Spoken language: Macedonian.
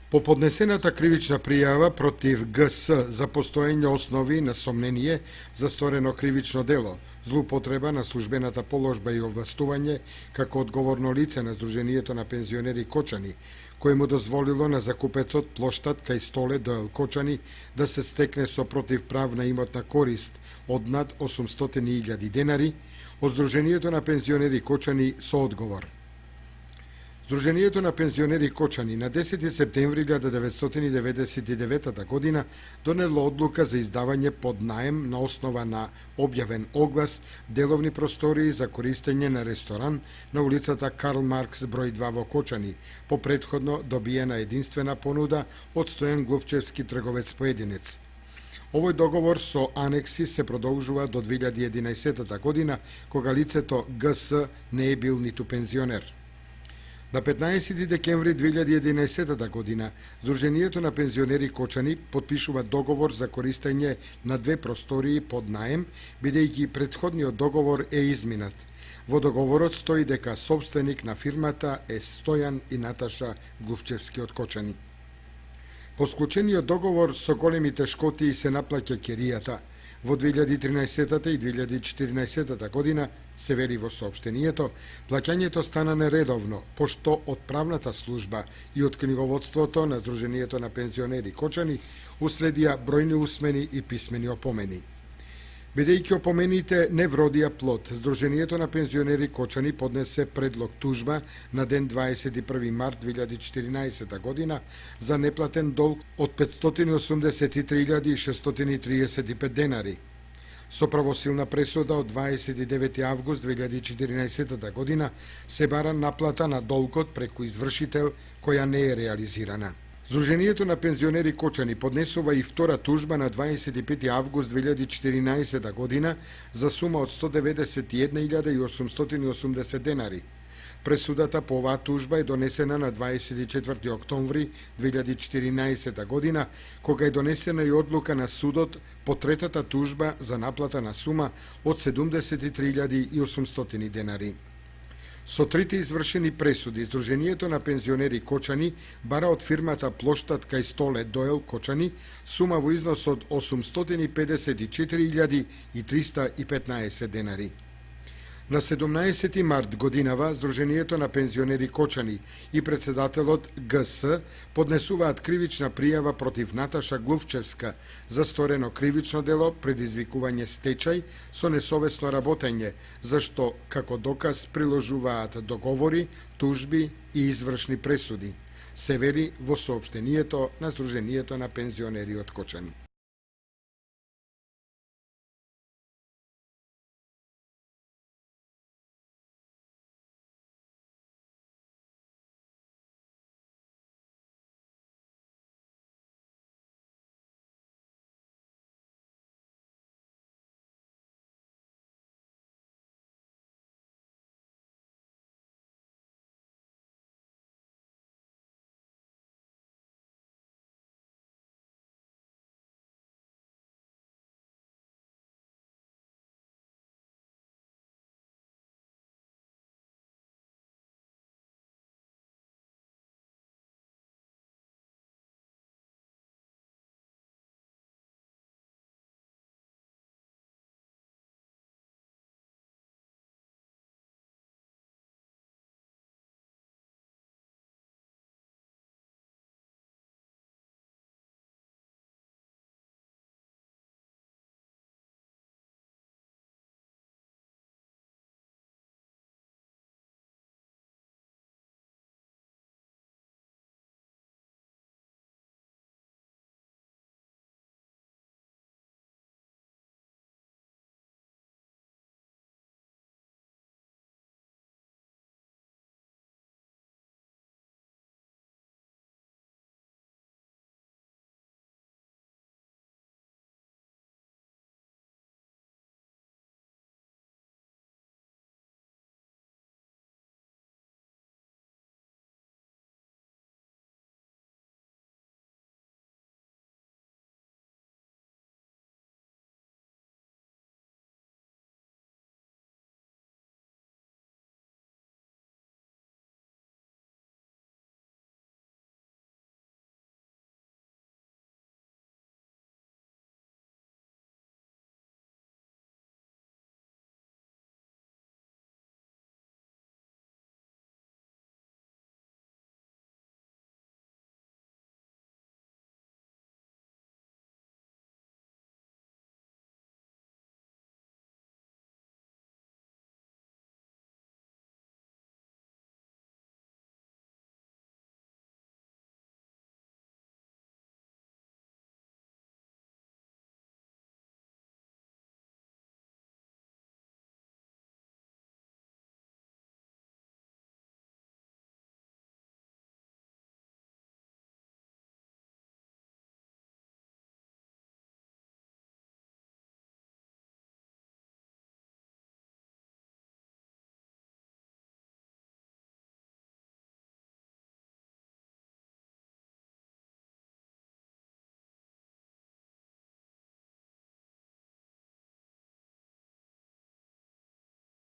По поднесената кривична пријава против ГС за постоење основи на сомнение за сторено кривично дело, злоупотреба на службената положба и овластување како одговорно лице на Сдруженијето на пензионери Кочани, кој му дозволило на закупецот плоштад кај столе до Кочани да се стекне со противправна имотна корист од над 800.000 денари, од Сдруженијето на пензионери Кочани со одговор. Сдруженијето на пензионери Кочани на 10 септември 1999 година донело одлука за издавање под наем на основа на објавен оглас деловни простории за користење на ресторан на улицата Карл Маркс број 2 во Кочани, по претходно добиена единствена понуда од Стојан Глувчевски трговец поединец. Овој договор со анекси се продолжува до 2011 година, кога лицето ГС не е бил ниту пензионер. На 15 декември 2011 година, Сдруженијето на пензионери Кочани потпишува договор за користење на две простории под наем, бидејќи претходниот договор е изминат. Во договорот стои дека собственик на фирмата е Стојан и Наташа Глувчевски од Кочани. По склучениот договор со големи тешкоти се наплаќа киријата. Во 2013 и 2014 година, се вели во соопштенијето, плаќањето стана нередовно, пошто од правната служба и од книговодството на Сдруженијето на пензионери Кочани уследија бројни усмени и писмени опомени. Бидејќи опомените не вродија плод, Сдруженијето на пензионери Кочани поднесе предлог тужба на ден 21 март 2014 година за неплатен долг од 583.635 денари. Со правосилна пресуда од 29 август 2014 година се бара наплата на долгот преку извршител која не е реализирана. Сдруженијето на пензионери Кочани поднесува и втора тужба на 25 август 2014 година за сума од 191.880 денари. Пресудата по оваа тужба е донесена на 24 октомври 2014 година, кога е донесена и одлука на судот по третата тужба за наплата на сума од 73.800 денари. Со трите извршени пресуди, Сдруженијето на пензионери Кочани бара од фирмата плоштад кај столе Доел Кочани сума во износ од 854.315 денари. На 17 март годинава Сдруженијето на пензионери Кочани и председателот ГС поднесуваат кривична пријава против Наташа Глувчевска за сторено кривично дело предизвикување стечај со несовесно работење, зашто како доказ приложуваат договори, тужби и извршни пресуди, се вели во соопштенијето на Сдруженијето на пензионери од Кочани.